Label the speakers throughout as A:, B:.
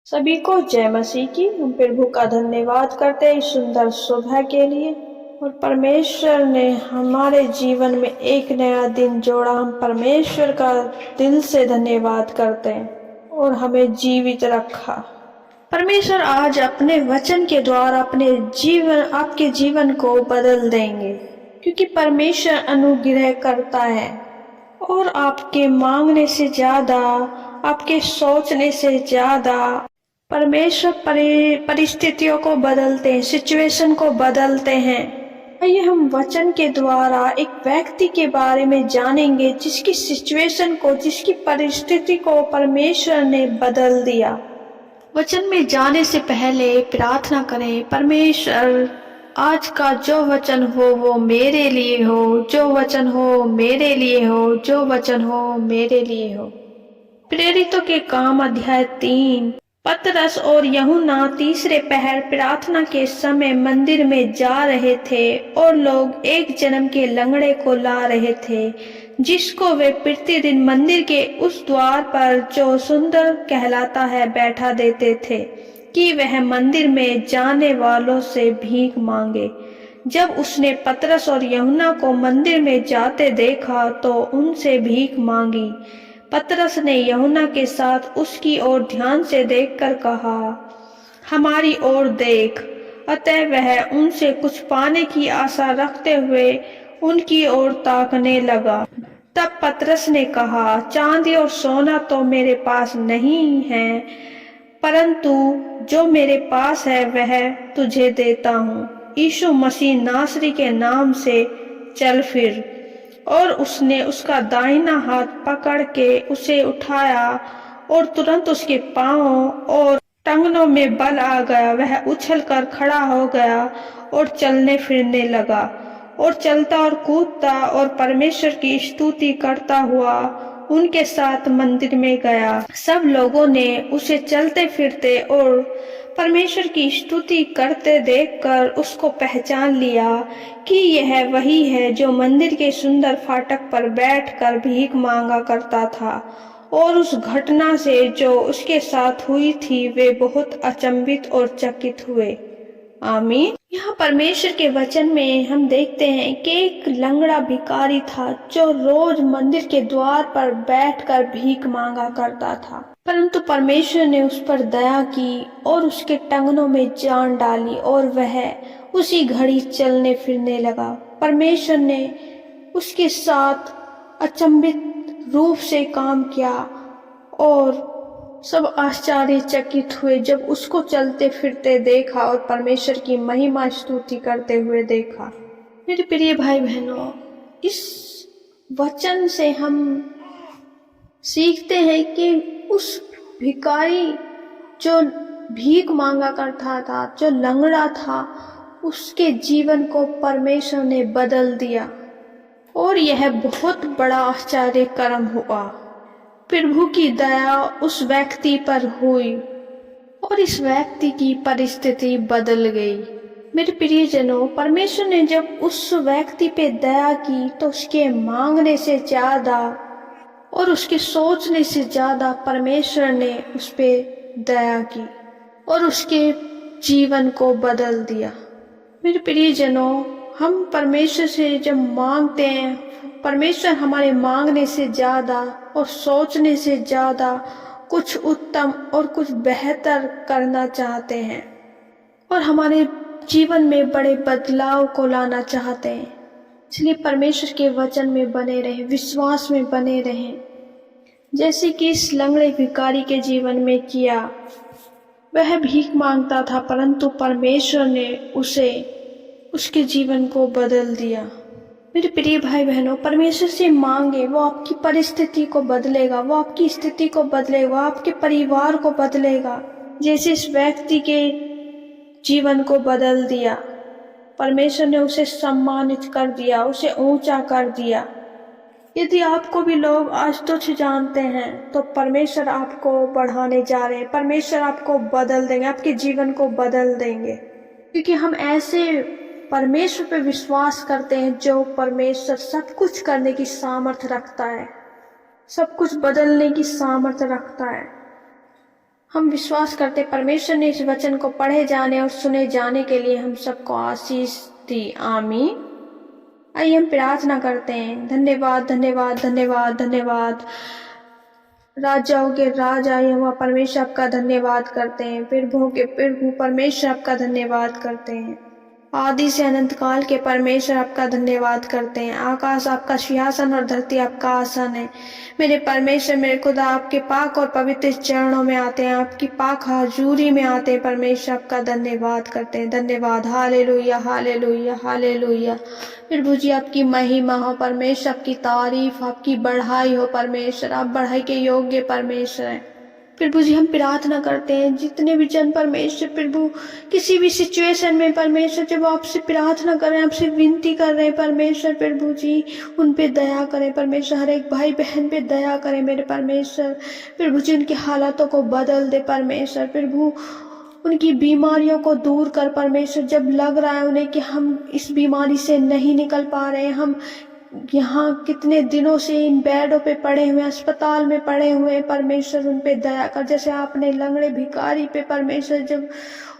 A: सभी को जय मसीह की। हम प्रभु का धन्यवाद करते हैं इस सुंदर सुबह के लिए। और परमेश्वर ने हमारे जीवन में एक नया दिन जोड़ा। हम परमेश्वर का दिल से धन्यवाद करते हैं और हमें जीवित रखा। परमेश्वर आज अपने वचन के द्वारा आपके जीवन को बदल देंगे, क्योंकि परमेश्वर अनुग्रह करता है और आपके मांगने से ज्यादा, आपके सोचने से ज्यादा परमेश्वर परिस्थितियों को बदलते हैं, सिचुएशन को बदलते हैं। आइए हम वचन के द्वारा एक व्यक्ति के बारे में जानेंगे जिसकी सिचुएशन को, जिसकी परिस्थिति को परमेश्वर ने बदल दिया। वचन में जाने से पहले प्रार्थना करें, परमेश्वर आज का जो वचन हो वो मेरे लिए हो, जो वचन हो मेरे लिए हो, जो वचन हो मेरे लिए हो। प्रेरितों के काम अध्याय 3। पतरस और यूहन्ना तीसरे पहर प्रार्थना के समय मंदिर में जा रहे थे और लोग एक जन्म के लंगड़े को ला रहे थे, जिसको वे प्रतिदिन मंदिर के उस द्वार पर जो सुंदर कहलाता है बैठा देते थे कि वह मंदिर में जाने वालों से भीख मांगे। जब उसने पतरस और यूहन्ना को मंदिर में जाते देखा तो उनसे भीख मांगी। पतरस ने यूहन्ना के साथ उसकी ओर ध्यान से देखकर कहा, हमारी ओर देख। अतः वह उनसे कुछ पाने की आशा रखते हुए उनकी ओर ताकने लगा। तब पतरस ने कहा, चांदी और सोना तो मेरे पास नहीं है, परंतु जो मेरे पास है वह तुझे देता हूँ। यीशु मसीह नासरी के नाम से चल फिर। और उसने उसका दाहिना हाथ पकड़ के उसे उठाया और तुरंत उसके पांवों और टंगनों में बल आ गया। वह उछलकर खड़ा हो गया और चलने फिरने लगा और चलता और कूदता और परमेश्वर की स्तुति करता हुआ उनके साथ मंदिर में गया। सब लोगों ने उसे चलते फिरते और परमेश्वर की स्तुति करते देखकर उसको पहचान लिया कि यह वही है जो मंदिर के सुंदर फाटक पर बैठकर भीख मांगा करता था। और उस घटना से जो उसके साथ हुई थी वे बहुत अचंभित और चकित हुए। आमीन। यहाँ परमेश्वर के वचन में हम देखते हैं कि एक लंगड़ा भिखारी था जो रोज मंदिर के द्वार पर बैठकर भीख मांगा करता था, परंतु परमेश्वर ने उस पर दया की और उसके टंगनों में जान डाली और वह उसी घड़ी चलने फिरने लगा। परमेश्वर ने उसके साथ अचंभित रूप से काम किया और सब आश्चर्यचकित हुए जब उसको चलते फिरते देखा और परमेश्वर की महिमा स्तुति करते हुए देखा। मेरे प्रिय भाई बहनों, इस वचन से हम सीखते हैं कि उस भिखारी जो भीख मांगा करता था, जो लंगड़ा था, उसके जीवन को परमेश्वर ने बदल दिया और यह बहुत बड़ा आश्चर्य कर्म हुआ। प्रभु की दया उस व्यक्ति पर हुई और इस व्यक्ति की परिस्थिति बदल गई। मेरे प्रियजनों, परमेश्वर ने जब उस व्यक्ति पे दया की तो उसके मांगने से ज्यादा और उसके सोचने से ज्यादा परमेश्वर ने उस पे दया की और उसके जीवन को बदल दिया। मेरे प्रियजनों, हम परमेश्वर से जब मांगते हैं, परमेश्वर हमारे मांगने से ज्यादा और सोचने से ज्यादा कुछ उत्तम और कुछ बेहतर करना चाहते हैं और हमारे जीवन में बड़े बदलाव को लाना चाहते हैं। इसलिए परमेश्वर के वचन में बने रहें, विश्वास में बने रहें, जैसे कि इस लंगड़े भिखारी के जीवन में किया। वह भीख मांगता था, परंतु परमेश्वर ने उसे, उसके जीवन को बदल दिया। मेरे प्रिय भाई बहनों, परमेश्वर से मांगे, वो आपकी परिस्थिति को बदलेगा, वो आपकी स्थिति को बदलेगा, आपके परिवार को बदलेगा, जैसे इस व्यक्ति के जीवन को बदल दिया। परमेश्वर ने उसे सम्मानित कर दिया, उसे ऊंचा कर दिया। यदि आपको भी लोग आज तुच्छ जानते हैं तो परमेश्वर आपको बढ़ाने जा रहे हैं, परमेश्वर आपको बदल देंगे, आपके जीवन को बदल देंगे, क्योंकि हम ऐसे परमेश्वर पे विश्वास करते हैं जो परमेश्वर सब कुछ करने की सामर्थ्य रखता है, सब कुछ बदलने की सामर्थ्य रखता है। हम विश्वास करते परमेश्वर ने इस वचन को पढ़े जाने और सुने जाने के लिए हम सबको आशीष दी। आमीन। आइए हम प्रार्थना करते हैं। धन्यवाद धन्यवाद धन्यवाद धन्यवाद राजाओं के राजा यहोवा परमेश्वर आपका धन्यवाद करते हैं। प्रभुओं के प्रभु परमेश्वर आपका धन्यवाद करते हैं। आदि से अनंत काल के परमेश्वर आपका धन्यवाद करते हैं। आकाश आपका सिंहासन और धरती आपका आसन है। मेरे परमेश्वर मेरे खुदा आपके पाक और पवित्र चरणों में आते हैं, आपकी पाक हजूरी में आते हैं। परमेश्वर आपका धन्यवाद करते हैं। धन्यवाद। Hallelujah hallelujah hallelujah. प्रभु जी आपकी महिमा हो परमेश्वर, आपकी तारीफ, आपकी बढ़ाई हो परमेश्वर। आप बढ़ाई के योग्य परमेश्वर हैं। प्रभु जी हम प्रार्थना करते हैं जितने भी जन परमेश्वर प्रभु किसी भी सिचुएशन में परमेश्वर जब आपसे प्रार्थना कर रहे हैं, आपसे विनती कर रहे हैं परमेश्वर, प्रभु जी उन पे दया करें परमेश्वर। हर एक भाई बहन पे दया करें मेरे परमेश्वर। प्रभु जी उनके हालातों को बदल दे परमेश्वर। प्रभु उनकी बीमारियों को दूर कर परमेश्वर। जब लग रहा है उन्हें कि हम इस बीमारी से नहीं निकल पा रहे हैं, हम यहाँ कितने दिनों से इन बेडों पे पड़े हुए, अस्पताल में पड़े हुए परमेश्वर, उन पे दया कर। जैसे आपने लंगड़े भिखारी पे परमेश्वर जब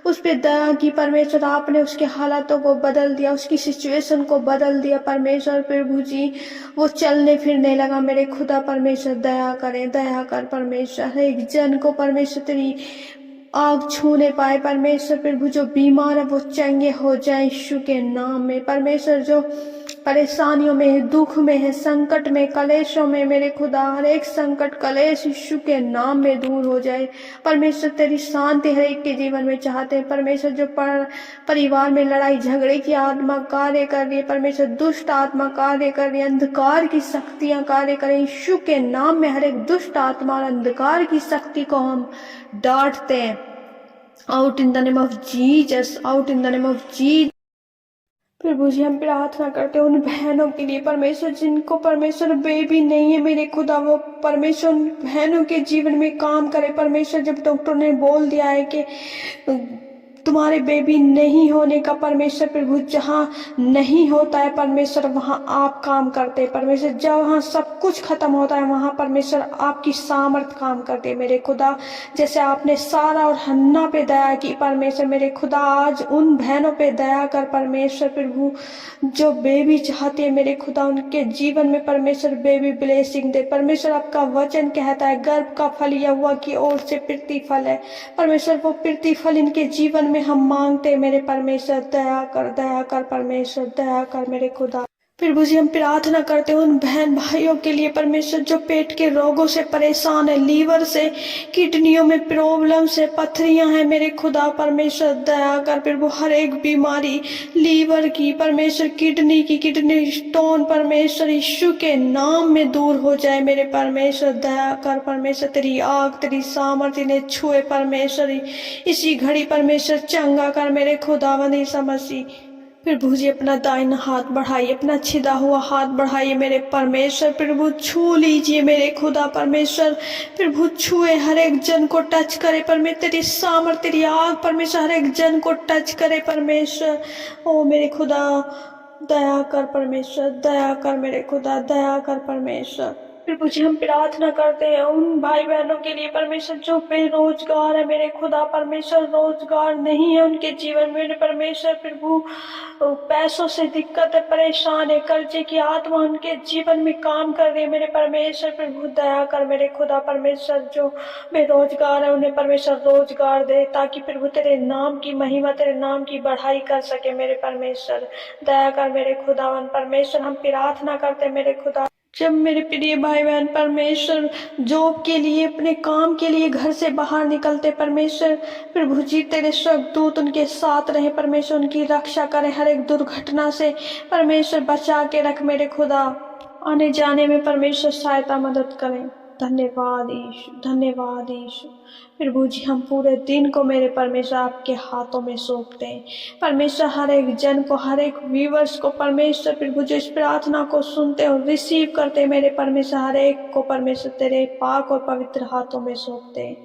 A: उस पे दया की परमेश्वर, आपने उसके हालातों को बदल दिया, उसकी सिचुएशन को बदल दिया परमेश्वर। प्रभु जी वो चलने फिरने लगा। मेरे खुदा परमेश्वर दया करें, दया कर परमेश्वर। हर एक जन को परमेश्वर तेरी आग छूने पाए परमेश्वर। प्रभु जो बीमार है वो चंगे हो जाए यीशु के नाम में परमेश्वर। जो परेशानियों में है, दुख में है, संकट में, कलेशों में, मेरे खुदा हर एक संकट कलेश यीशु के नाम में दूर हो जाए परमेश्वर। तेरी शांति हर एक के जीवन में चाहते हैं परमेश्वर। जो परिवार में लड़ाई झगड़े की आत्मा कार्य कर रही है परमेश्वर, दुष्ट आत्मा कार्य कर रही है, अंधकार की शक्तियां कार्य करें यीशु के नाम में। हर एक दुष्ट आत्मा और अंधकार की शक्ति को हम डांटते हैं। Out in the name of Jesus, out in the name of Jesus. प्रभु जी हम प्रार्थना करते हैं उन बहनों के लिए परमेश्वर जिनको परमेश्वर बेबी नहीं है, मेरे खुदा वो परमेश्वर उन बहनों के जीवन में काम करे परमेश्वर। जब डॉक्टर ने बोल दिया है कि तुम्हारे बेबी नहीं होने का परमेश्वर, प्रभु जहाँ नहीं होता है परमेश्वर वहाँ आप काम करते हैं परमेश्वर। जहाँ सब कुछ खत्म होता है वहाँ परमेश्वर आपकी सामर्थ काम करते हैं मेरे खुदा। जैसे आपने सारा और हन्ना पे दया की परमेश्वर, मेरे खुदा आज उन बहनों पे दया कर परमेश्वर। प्रभु जो बेबी चाहते हैं मेरे खुदा उनके जीवन में परमेश्वर बेबी ब्लेसिंग दे परमेश्वर। आपका वचन कहता है गर्भ का फल यहोवा की ओर से प्रतिफल है परमेश्वर। वो प्रतिफल इनके जीवन में हम मांगते हैं मेरे परमेश्वर। दया कर परमेश्वर, दया कर मेरे खुदा। प्रभु जी हम प्रार्थना करते हैं उन बहन भाइयों के लिए परमेश्वर जो पेट के रोगों से परेशान है, लीवर से, किडनियों में प्रॉब्लम से, पथरियां हैं मेरे खुदा परमेश्वर। दया कर प्रभु हर एक बीमारी लीवर की परमेश्वर, किडनी की, किडनी स्टोन परमेश्वर यीशु के नाम में दूर हो जाए मेरे परमेश्वर। दया कर परमेश्वर। तेरी आग तेरी सामर्थ्य ने छुए परमेश्वर इसी घड़ी परमेश्वर। चंगा कर मेरे खुदावंद यीशु मसीह। प्रभु जी अपना दाहिना हाथ बढ़ाइए, अपना छिदा हुआ हाथ बढ़ाइए मेरे परमेश्वर। प्रभु छू लीजिए मेरे खुदा परमेश्वर। प्रभु छुए हर एक जन को टच करे परमेश्वर। तेरी सामर्थ तेरी आग परमेश्वर हर एक जन को टच करे परमेश्वर। ओ मेरे खुदा दया कर परमेश्वर, दया कर मेरे खुदा, दया कर परमेश्वर। प्रभु जी हम प्रार्थना करते हैं उन भाई बहनों के लिए परमेश्वर जो बेरोजगार है मेरे खुदा परमेश्वर। रोजगार नहीं है उनके जीवन में मेरे परमेश्वर। प्रभु पैसों से दिक्कत है, परेशान है, कर्जे की आत्मा उनके जीवन में काम कर रही है मेरे परमेश्वर। प्रभु दया कर मेरे खुदा परमेश्वर। जो बेरोजगार है उन्हें परमेश्वर रोजगार दे ताकि प्रभु तेरे नाम की महिमा, तेरे नाम की बढ़ाई कर सके मेरे परमेश्वर। दया कर मेरे खुदावन परमेश्वर। हम प्रार्थना करते हैं मेरे खुदा जब मेरे प्रिय भाई बहन परमेश्वर जॉब के लिए, अपने काम के लिए घर से बाहर निकलते परमेश्वर, प्रभु जी तेरे स्वर्गदूत उनके साथ रहे परमेश्वर। उनकी रक्षा करे हर एक दुर्घटना से परमेश्वर। बचा के रख मेरे खुदा। आने जाने में परमेश्वर सहायता मदद करें। धन्यवाद यीशु, धन्यवाद यीशु। प्रभु जी हम पूरे दिन को मेरे परमेश्वर आपके हाथों में सौंपते हैं परमेश्वर। हर एक जन को, हर एक व्यूअर्स को परमेश्वर, प्रभु जो इस प्रार्थना को सुनते और रिसीव करते हैं मेरे परमेश्वर, हर एक को परमेश्वर तेरे पाक और पवित्र हाथों में सौंपते हैं।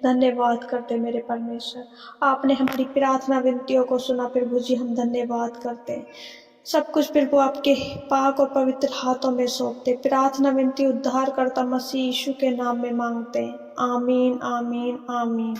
A: धन्यवाद करते मेरे परमेश्वर। आपने हमारी प्रार्थना विनतियों को सुना प्रभु जी, हम धन्यवाद करते हैं। सब कुछ प्रभु आपके पाक और पवित्र हाथों में सौंपते। प्रार्थना विनती उद्धार करता मसीह यीशु के नाम में मांगते हैं। आमीन आमीन आमीन।